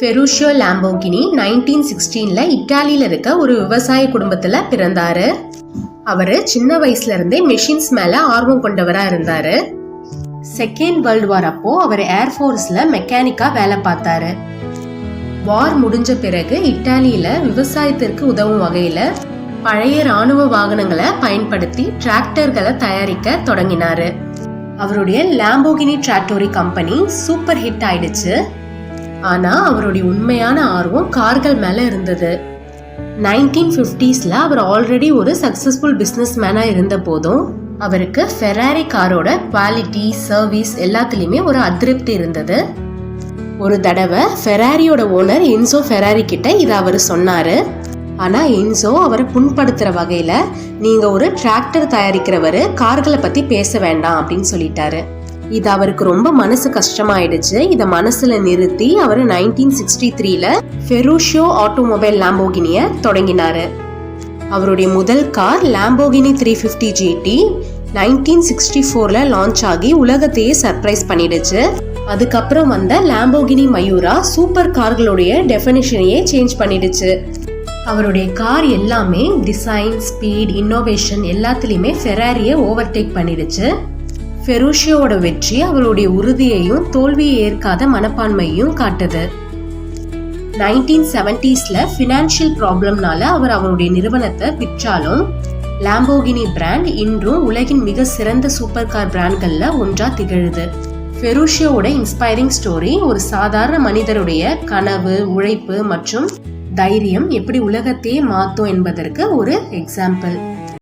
Ferruccio Lamborghini 1916ல இத்தாலியில இருக்க ஒரு விவசாய குடும்பத்துல பிறந்தாரு. அவரு சின்ன வயசுல இருந்தே மெஷின்ஸ் மேல ஆர்வம் கொண்டவரா இருந்தாரு. செகண்ட் வேர்ல்டு வார் அப்போ அவர் ஏர்ஃபோர்ஸ்ல மெக்கானிக்கா வேலை பார்த்தாரு. வார் முடிஞ்ச பிறகு இத்தாலியில விவசாயத்திற்கு உதவும் வகையில பழைய ராணுவ வாகனங்களை பயன்படுத்தி டிராக்டர்களை தயாரிக்க தொடங்கினாரு. அவருடைய லாம்போகினி டிராக்டோரி கம்பெனி சூப்பர் ஹிட் ஆயிடுச்சு. ஆனா அவருடைய உண்மையான ஆர்வம் கார்கள் மேல இருந்தது. 1950ஸ்ல அவர் ஆல்ரெடி ஒரு சக்சஸ்ஃபுல் பிசினஸ் மேனா இருந்த போதும் அவருக்கு ஃபெராரி காரோட குவாலிட்டி, சர்வீஸ் எல்லாத்துலயுமே ஒரு அதிருப்தி இருந்தது. ஒரு தடவை ஃபெராரியோட ஓனர் என்சோ ஃபெராரி கிட்ட இதை அவர் சொன்னாரு. ஆனா என்சோ அவரை புண்படுத்துற வகையில, நீங்க ஒரு டிராக்டர் தயாரிக்கிறவரு, கார்களை பத்தி பேச வேண்டாம் அப்படின்னு சொல்லிட்டாரு. இது அவருக்கு ரொம்ப மனசு கஷ்டமாயிடுச்சு. இத மனசுல நிறுத்தி அவர் 1963ல ஃபெருஷியோ ஆட்டோமொபைல் லாம்போகினிய தொடங்கினாரு. அவருடைய முதல் கார் லாம்போகினி 350 GT 1964ல லான்ச் ஆகி உலகத்தையே சர்ப்ரைஸ் பண்ணிடுச்சு. அதுக்கப்புறம் வந்த லாம்போகினி மயூரா சூப்பர் கார்களுடைய டெஃபினிஷனையே சேஞ்ச் பண்ணிடுச்சு. அவருடைய கார் எல்லாமே டிசைன், ஸ்பீட், இன்னோவேஷன் எல்லாத்துலயுமே ஃபெராரியை ஓவர்டேக் பண்ணிடுச்சு. ஃபெருஷியோட வெற்றி அவருடைய உறுதியையும் தோல்வியை ஏற்காத மனப்பான்மையையும் காட்டுது. 1970ஸ்ல ஃபினான்ஷியல் ப்ராப்ளம்னால அவர் அவருடைய நிறுவனத்தை விற்றாலும் லாம்போகினி பிராண்ட் இன்றும் உலகின் மிக சிறந்த சூப்பர் கார் பிராண்ட்கள்ல ஒன்றா திகழுது. ஃபெருஷியோட இன்ஸ்பைரிங் ஸ்டோரி ஒரு சாதாரண மனிதருடைய கனவு, உழைப்பு மற்றும் தைரியம் எப்படி உலகத்தையே மாத்தும் என்பதற்கு ஒரு எக்ஸாம்பிள்.